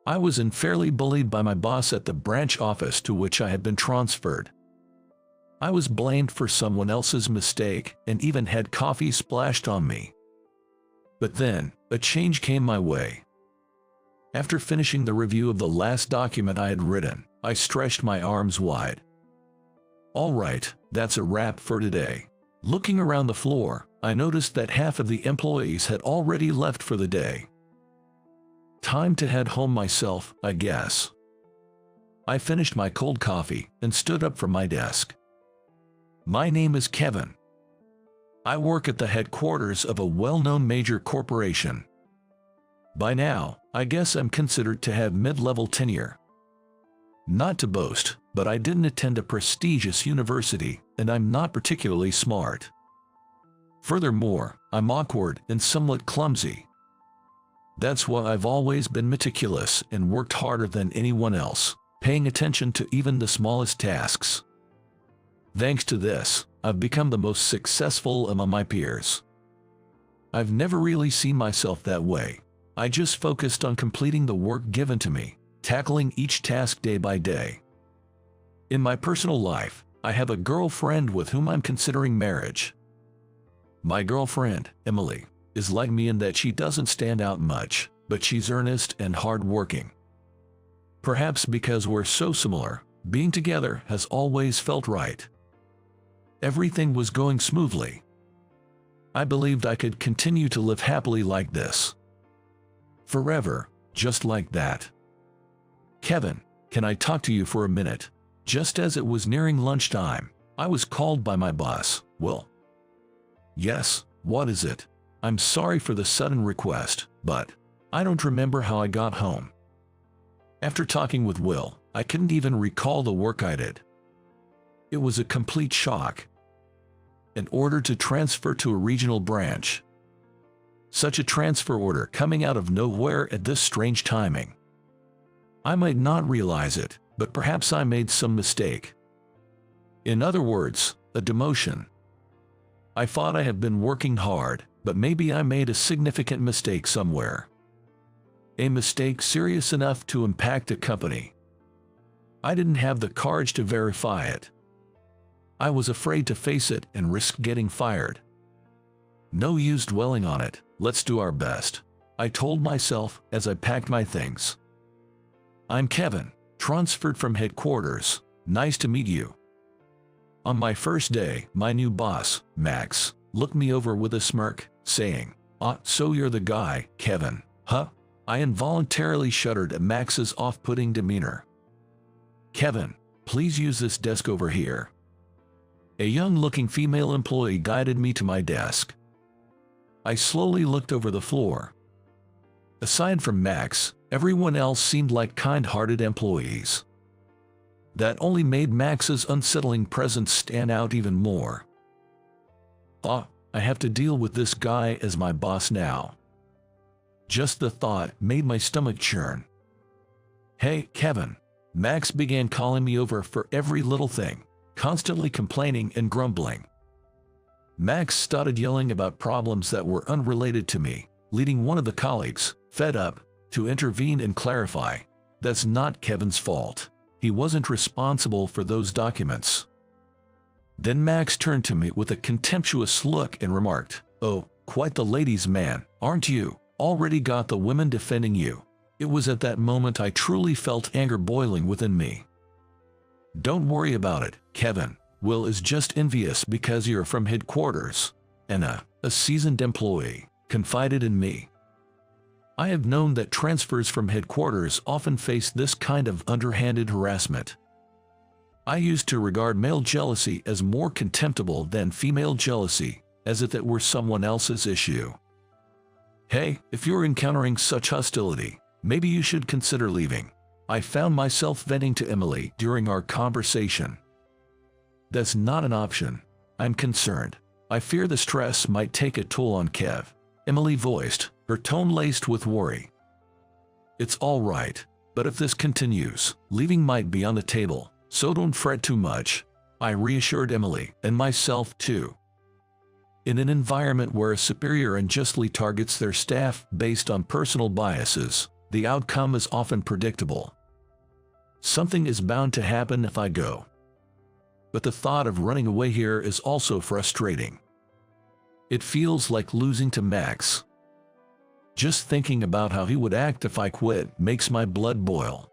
I was unfairly bullied by my boss at the branch office to which I had been transferred. I was blamed for someone else's mistake and even had coffee splashed on me. But then, a change came my way. After finishing the review of the last document I had written, I stretched my arms wide. All right, that's a wrap for today. Looking around the floor, I noticed that half of the employees had already left for the day. Time to head home myself, I guess. I finished my cold coffee and stood up from my desk. My name is Kevin. I work at the headquarters of a well-known major corporation. By now, I guess I'm considered to have mid-level tenure. Not to boast, but I didn't attend a prestigious university, and I'm not particularly smart. Furthermore, I'm awkward and somewhat clumsy. That's why I've always been meticulous and worked harder than anyone else, paying attention to even the smallest tasks. Thanks to this, I've become the most successful among my peers. I've never really seen myself that way. I just focused on completing the work given to me, tackling each task day by day. In my personal life, I have a girlfriend with whom I'm considering marriage. My girlfriend, Emily, is like me in that she doesn't stand out much, but she's earnest and hardworking. Perhaps because we're so similar, being together has always felt right. Everything was going smoothly. I believed I could continue to live happily like this. Forever, just like that. Kevin, can I talk to you for a minute? Just as it was nearing lunchtime, I was called by my boss, Will. Yes, what is it? I'm sorry for the sudden request, but I don't remember how I got home. After talking with Will, I couldn't even recall the work I did. It was a complete shock. An order to transfer to a regional branch. Such a transfer order coming out of nowhere at this strange timing. I might not realize it, but perhaps I made some mistake. In other words, a demotion. I thought I had been working hard, but maybe I made a significant mistake somewhere. A mistake serious enough to impact a company. I didn't have the courage to verify it. I was afraid to face it and risk getting fired. No use dwelling on it, let's do our best, I told myself as I packed my things. I'm Kevin, transferred from headquarters. Nice to meet you. On my first day, my new boss, Max, looked me over with a smirk, saying, "Ah, so you're the guy, Kevin, huh?" I involuntarily shuddered at Max's off-putting demeanor. "Kevin, please use this desk over here." A young-looking female employee guided me to my desk. I slowly looked over the floor. Aside from Max, everyone else seemed like kind-hearted employees. That only made Max's unsettling presence stand out even more. Ah, I have to deal with this guy as my boss now. Just the thought made my stomach churn. "Hey, Kevin." Max began calling me over for every little thing, constantly complaining and grumbling. Max started yelling about problems that were unrelated to me, leading one of the colleagues, fed up, to intervene and clarify, "That's not Kevin's fault. He wasn't responsible for those documents." Then Max turned to me with a contemptuous look and remarked, "Oh, quite the ladies' man, aren't you? Already got the women defending you." It was at that moment I truly felt anger boiling within me. "Don't worry about it, Kevin. Will is just envious because you're from headquarters, and a seasoned employee confided in me." I have known that transfers from headquarters often face this kind of underhanded harassment. I used to regard male jealousy as more contemptible than female jealousy, as if it were someone else's issue. Hey, if you're encountering such hostility, maybe you should consider leaving. I found myself venting to Emily during our conversation. That's not an option. I'm concerned. I fear the stress might take a toll on Kev, Emily voiced, her tone laced with worry. It's all right, but if this continues, leaving might be on the table, so don't fret too much, I reassured Emily, and myself too. In an environment where a superior unjustly targets their staff based on personal biases, The outcome is often predictable. Something is bound to happen if I go. But the thought of running away here is also frustrating. It feels like losing to Max. Just thinking about how he would act if I quit makes my blood boil.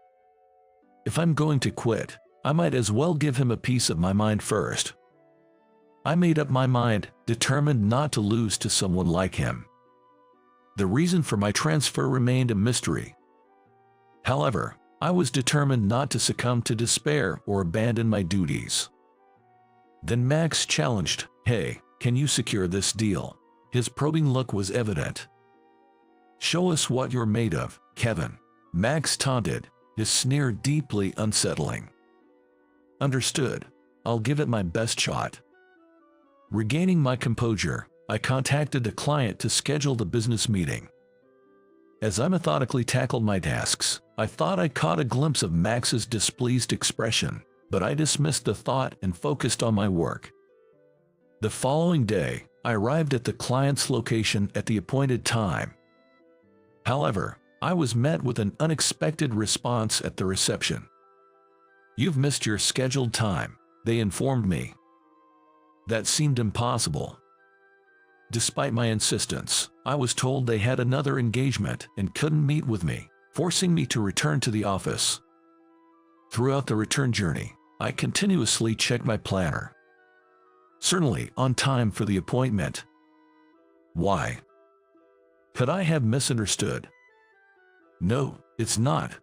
If I'm going to quit, I might as well give him a piece of my mind first. I made up my mind, determined not to lose to someone like him. The reason for my transfer remained a mystery. However, I was determined not to succumb to despair or abandon my duties. Then Max challenged, "Hey, can you secure this deal?" His probing look was evident. "Show us what you're made of, Kevin," Max taunted, his sneer deeply unsettling. "Understood. I'll give it my best shot." Regaining my composure, I contacted the client to schedule the business meeting. As I methodically tackled my tasks, I thought I caught a glimpse of Max's displeased expression, but I dismissed the thought and focused on my work. The following day, I arrived at the client's location at the appointed time. However, I was met with an unexpected response at the reception. "You've missed your scheduled time," they informed me. That seemed impossible. Despite my insistence, I was told they had another engagement and couldn't meet with me, forcing me to return to the office. Throughout the return journey, I continuously checked my planner. Certainly on time for the appointment. Why? Could I have misunderstood? No, it's not.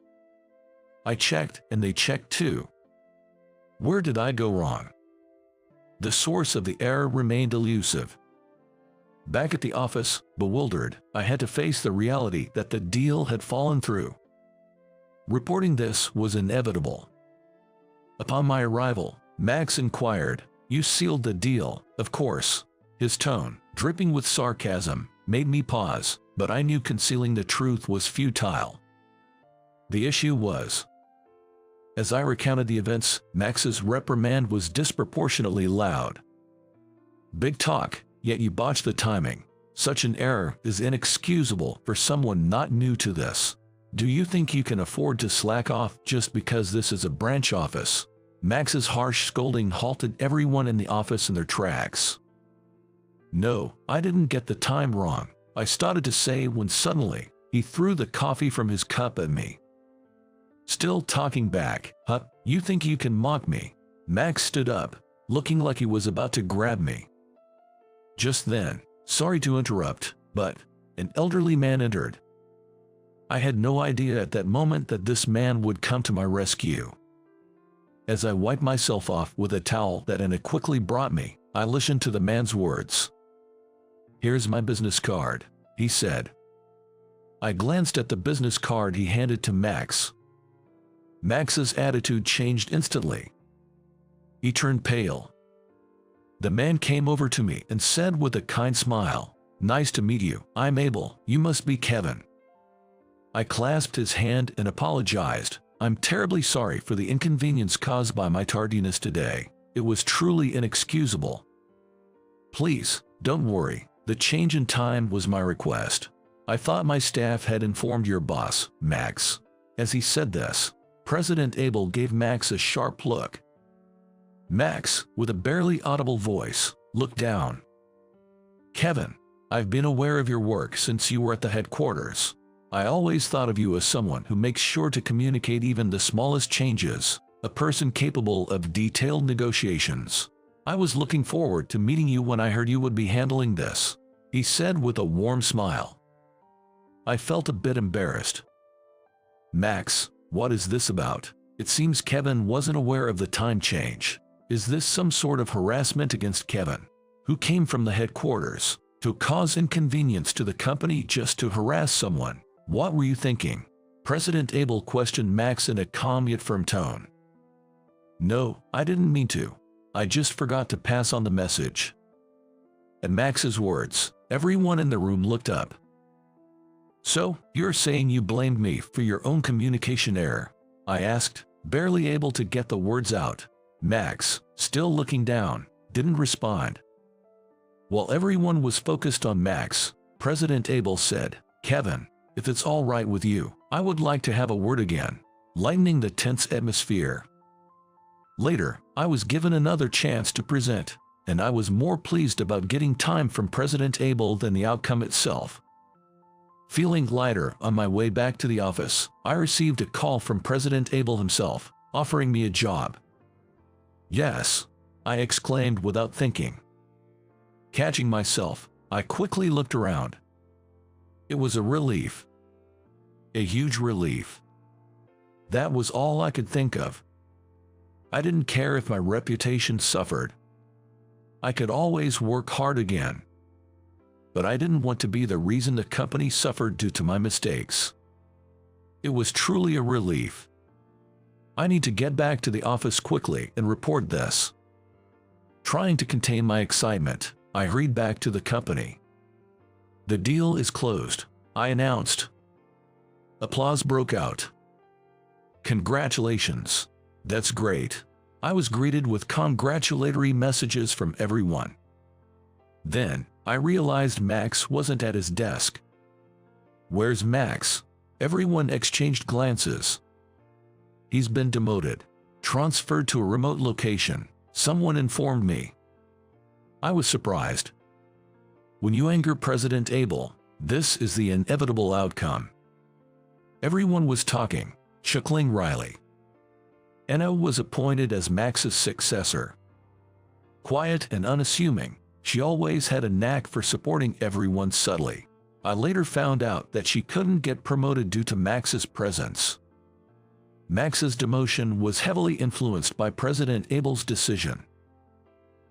I checked and they checked too. Where did I go wrong? The source of the error remained elusive. Back at the office, bewildered, I had to face the reality that the deal had fallen through. Reporting this was inevitable. Upon my arrival, Max inquired, "You sealed the deal, of course." His tone, dripping with sarcasm, made me pause, but I knew concealing the truth was futile. The issue was, as I recounted the events, Max's reprimand was disproportionately loud. "Big talk, yet you botched the timing. Such an error is inexcusable for someone not new to this. Do you think you can afford to slack off just because this is a branch office?" Max's harsh scolding halted everyone in the office in their tracks. "No, I didn't get the time wrong," I started to say when suddenly, he threw the coffee from his cup at me. Still talking back, "Huh, you think you can mock me?" Max stood up, looking like he was about to grab me. Just then, sorry to interrupt, but an elderly man entered. I had no idea at that moment that this man would come to my rescue. As I wiped myself off with a towel that Anna quickly brought me, I listened to the man's words. "Here's my business card," he said. I glanced at the business card he handed to Max. Max's attitude changed instantly. He turned pale. The man came over to me and said with a kind smile, "Nice to meet you. I'm Abel. You must be Kevin." I clasped his hand and apologized. "I'm terribly sorry for the inconvenience caused by my tardiness today. It was truly inexcusable." "Please, don't worry. The change in time was my request. I thought my staff had informed your boss, Max." As he said this, President Abel gave Max a sharp look. Max, with a barely audible voice, looked down. "Kevin, I've been aware of your work since you were at the headquarters. I always thought of you as someone who makes sure to communicate even the smallest changes, a person capable of detailed negotiations. I was looking forward to meeting you when I heard you would be handling this," he said with a warm smile. I felt a bit embarrassed. "Max, what is this about? It seems Kevin wasn't aware of the time change. Is this some sort of harassment against Kevin, who came from the headquarters to cause inconvenience to the company just to harass someone? What were you thinking?" President Abel questioned Max in a calm yet firm tone. "No, I didn't mean to. I just forgot to pass on the message." At Max's words, everyone in the room looked up. "So, you're saying you blamed me for your own communication error?" I asked, barely able to get the words out. Max, still looking down, didn't respond. While everyone was focused on Max, President Abel said, "Kevin, if it's all right with you, I would like to have a word again, lightening the tense atmosphere. Later, I was given another chance to present, and I was more pleased about getting time from President Abel than the outcome itself. Feeling lighter on my way back to the office, I received a call from President Abel himself, offering me a job. Yes, I exclaimed without thinking. Catching myself, I quickly looked around. It was a relief. A huge relief. That was all I could think of. I didn't care if my reputation suffered. I could always work hard again. But I didn't want to be the reason the company suffered due to my mistakes. It was truly a relief. I need to get back to the office quickly and report this. Trying to contain my excitement, I hurried back to the company. The deal is closed, I announced. Applause broke out. Congratulations. That's great. I was greeted with congratulatory messages from everyone. Then, I realized Max wasn't at his desk. Where's Max? Everyone exchanged glances. He's been demoted, transferred to a remote location, someone informed me. I was surprised. When you anger President Abel, this is the inevitable outcome. Everyone was talking, chuckling wryly. Anna was appointed as Max's successor. Quiet and unassuming, she always had a knack for supporting everyone subtly. I later found out that she couldn't get promoted due to Max's presence. Max's demotion was heavily influenced by President Abel's decision.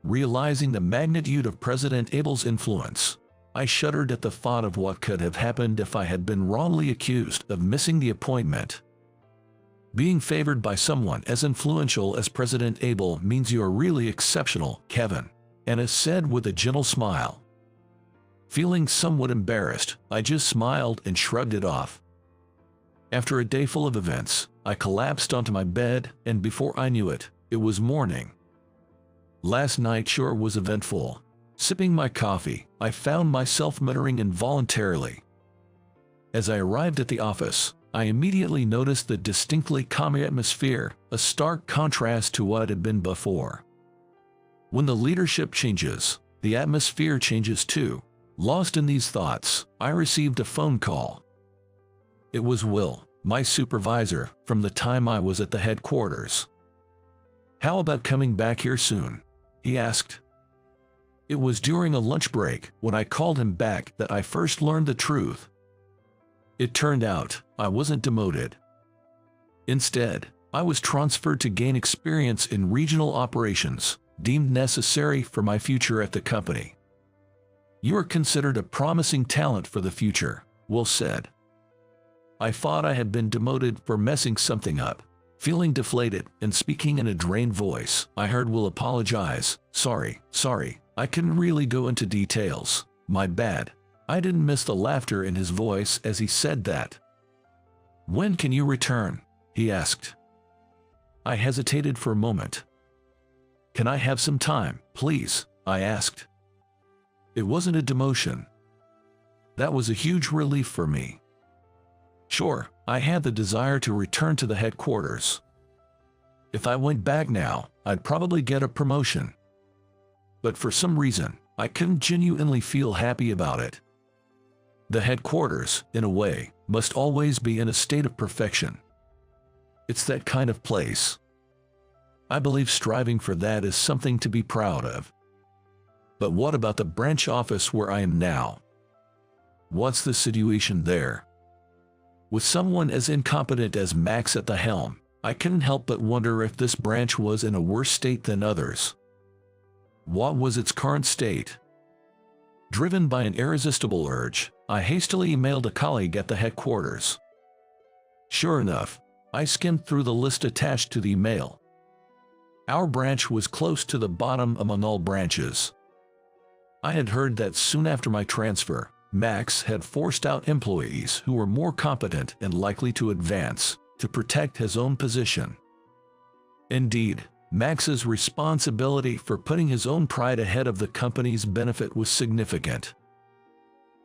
Realizing the magnitude of President Abel's influence, I shuddered at the thought of what could have happened if I had been wrongly accused of missing the appointment. Being favored by someone as influential as President Abel means you're really exceptional, Kevin, Anna said with a gentle smile. Feeling somewhat embarrassed, I just smiled and shrugged it off. After a day full of events, I collapsed onto my bed, and before I knew it, it was morning. Last night sure was eventful. Sipping my coffee, I found myself muttering involuntarily. As I arrived at the office, I immediately noticed the distinctly calm atmosphere, a stark contrast to what had been before. When the leadership changes, the atmosphere changes too. Lost in these thoughts, I received a phone call. It was Will, my supervisor, from the time I was at the headquarters. "How about coming back here soon?" he asked. It was during a lunch break when I called him back that I first learned the truth. It turned out I wasn't demoted. Instead, I was transferred to gain experience in regional operations, deemed necessary for my future at the company. "You are considered a promising talent for the future," Will said. I thought I had been demoted for messing something up. Feeling deflated and speaking in a drained voice, I heard Will apologize. Sorry, I couldn't really go into details. My bad." I didn't miss the laughter in his voice as he said that. "When can you return?" he asked. I hesitated for a moment. "Can I have some time, please?" I asked. It wasn't a demotion. That was a huge relief for me. Sure, I had the desire to return to the headquarters. If I went back now, I'd probably get a promotion. But for some reason, I couldn't genuinely feel happy about it. The headquarters, in a way, must always be in a state of perfection. It's that kind of place. I believe striving for that is something to be proud of. But what about the branch office where I am now? What's the situation there? With someone as incompetent as Max at the helm, I couldn't help but wonder if this branch was in a worse state than others. What was its current state? Driven by an irresistible urge, I hastily emailed a colleague at the headquarters. Sure enough, I skimmed through the list attached to the email. Our branch was close to the bottom among all branches. I had heard that soon after my transfer, Max had forced out employees who were more competent and likely to advance, to protect his own position. Indeed, Max's responsibility for putting his own pride ahead of the company's benefit was significant.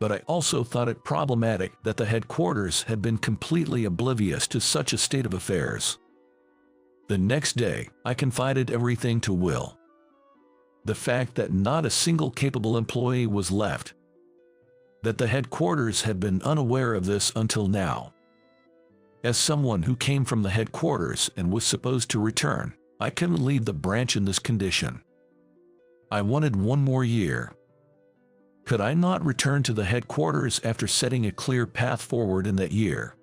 but I also thought it problematic that the headquarters had been completely oblivious to such a state of affairs. The next day, I confided everything to Will. The fact that not a single capable employee was left. That the headquarters had been unaware of this until now. As someone who came from the headquarters and was supposed to return, I couldn't leave the branch in this condition. I wanted one more year. Could I not return to the headquarters after setting a clear path forward in that year?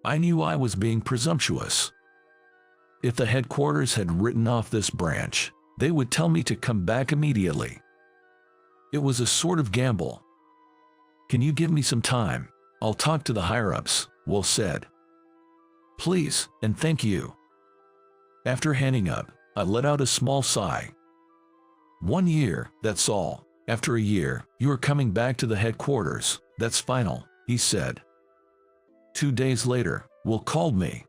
I knew I was being presumptuous. If the headquarters had written off this branch, they would tell me to come back immediately. It was a sort of gamble. "Can you give me some time? I'll talk to the higher-ups," Will said. "Please, and thank you." After hanging up, I let out a small sigh. 1 year, that's all. After a year, you are coming back to the headquarters. That's final, he said. 2 days later, Will called me.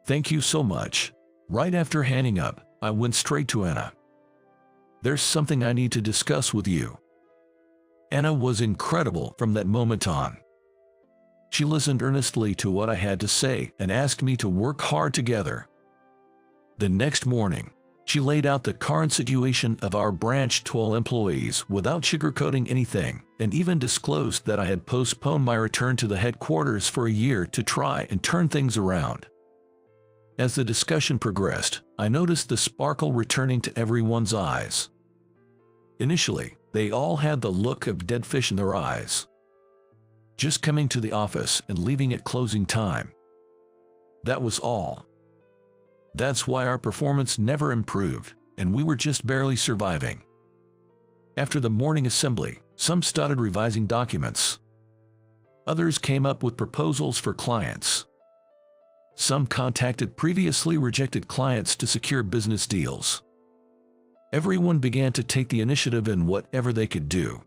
"Thank you so much." Right after hanging up, I went straight to Anna. "There's something I need to discuss with you." Anna was incredible from that moment on. She listened earnestly to what I had to say and asked me to work hard together. The next morning, she laid out the current situation of our branch to all employees without sugarcoating anything, and even disclosed that I had postponed my return to the headquarters for a year to try and turn things around. As the discussion progressed, I noticed the sparkle returning to everyone's eyes. Initially, they all had the look of dead fish in their eyes. Just coming to the office and leaving at closing time. That was all. That's why our performance never improved, and we were just barely surviving. After the morning assembly, some started revising documents. Others came up with proposals for clients. Some contacted previously rejected clients to secure business deals. Everyone began to take the initiative in whatever they could do.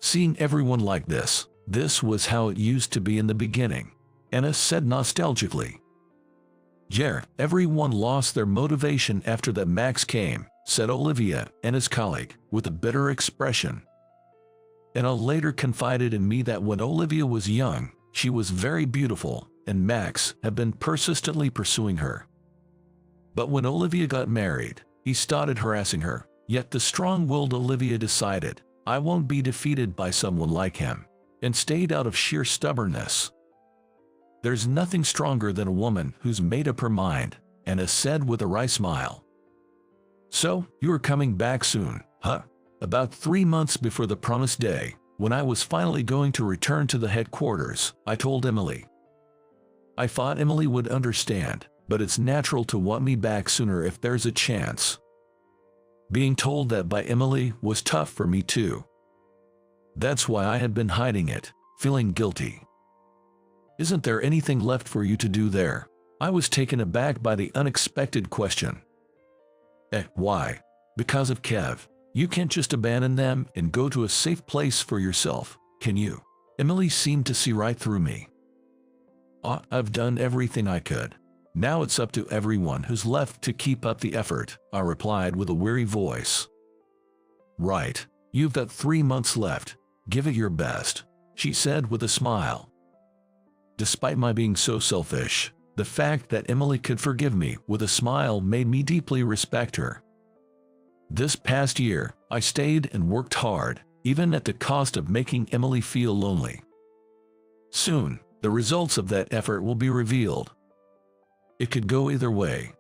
Seeing everyone like this was how it used to be in the beginning, Anna said nostalgically. "Yeah, everyone lost their motivation after that Max came," said Olivia, Anna's colleague, with a bitter expression. Anna later confided in me that when Olivia was young, she was very beautiful, and Max had been persistently pursuing her. But when Olivia got married, he started harassing her, yet the strong-willed Olivia decided, "I won't be defeated by someone like him," and stayed out of sheer stubbornness. "There's nothing stronger than a woman who's made up her mind," Anna said with a wry smile. "So, you are coming back soon, huh?" About 3 months before the promised day, when I was finally going to return to the headquarters, I told Emily. I thought Emily would understand, but it's natural to want me back sooner if there's a chance. Being told that by Emily was tough for me too. That's why I had been hiding it, feeling guilty. "Isn't there anything left for you to do there?" I was taken aback by the unexpected question. Why? Because of Kev. You can't just abandon them and go to a safe place for yourself, can you? Emily seemed to see right through me. I've done everything I could. Now it's up to everyone who's left to keep up the effort, I replied with a weary voice. Right, you've got 3 months left. Give it your best, she said with a smile. Despite my being so selfish, the fact that Emily could forgive me with a smile made me deeply respect her. This past year, I stayed and worked hard, even at the cost of making Emily feel lonely. Soon, the results of that effort will be revealed. It could go either way.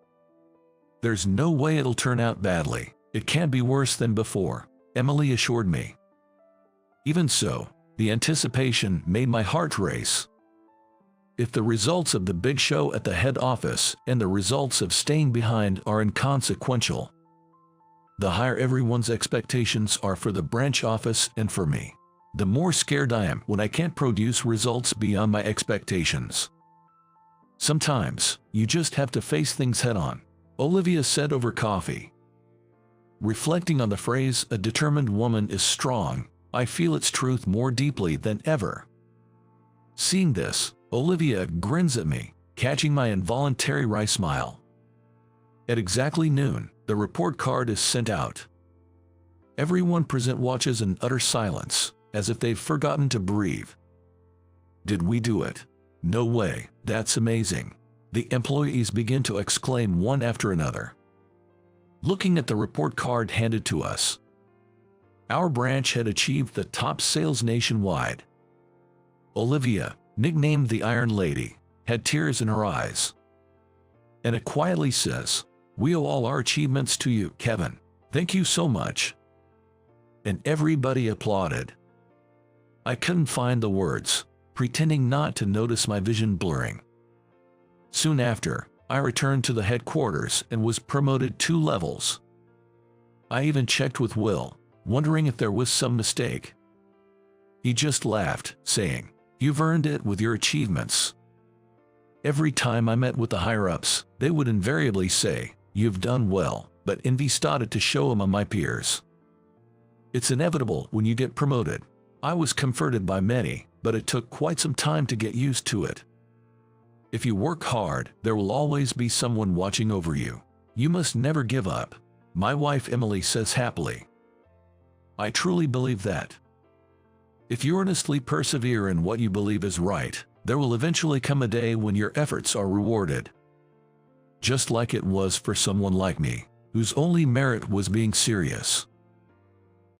There's no way it'll turn out badly. It can't be worse than before, Emily assured me. Even so, the anticipation made my heart race. If the results of the big show at the head office and the results of staying behind are inconsequential, the higher everyone's expectations are for the branch office and for me, the more scared I am when I can't produce results beyond my expectations. Sometimes, you just have to face things head-on, Olivia said over coffee. Reflecting on the phrase, "a determined woman is strong," I feel its truth more deeply than ever. Seeing this, Olivia grins at me, catching my involuntary wry smile. At exactly noon, the report card is sent out. Everyone present watches in utter silence, as if they've forgotten to breathe. Did we do it? No way, that's amazing. The employees begin to exclaim one after another. Looking at the report card handed to us, our branch had achieved the top sales nationwide. Olivia, nicknamed the Iron Lady, had tears in her eyes. And it quietly says, "We owe all our achievements to you, Kevin. Thank you so much." And everybody applauded. I couldn't find the words, pretending not to notice my vision blurring. Soon after, I returned to the headquarters and was promoted 2 levels. I even checked with Will, wondering if there was some mistake. He just laughed, saying, "You've earned it with your achievements." Every time I met with the higher-ups, they would invariably say, "You've done well," but envy started to show among my peers. It's inevitable when you get promoted. I was comforted by many, but it took quite some time to get used to it. If you work hard, there will always be someone watching over you. You must never give up, my wife Emily says happily. I truly believe that. If you earnestly persevere in what you believe is right, there will eventually come a day when your efforts are rewarded. Just like it was for someone like me, whose only merit was being serious.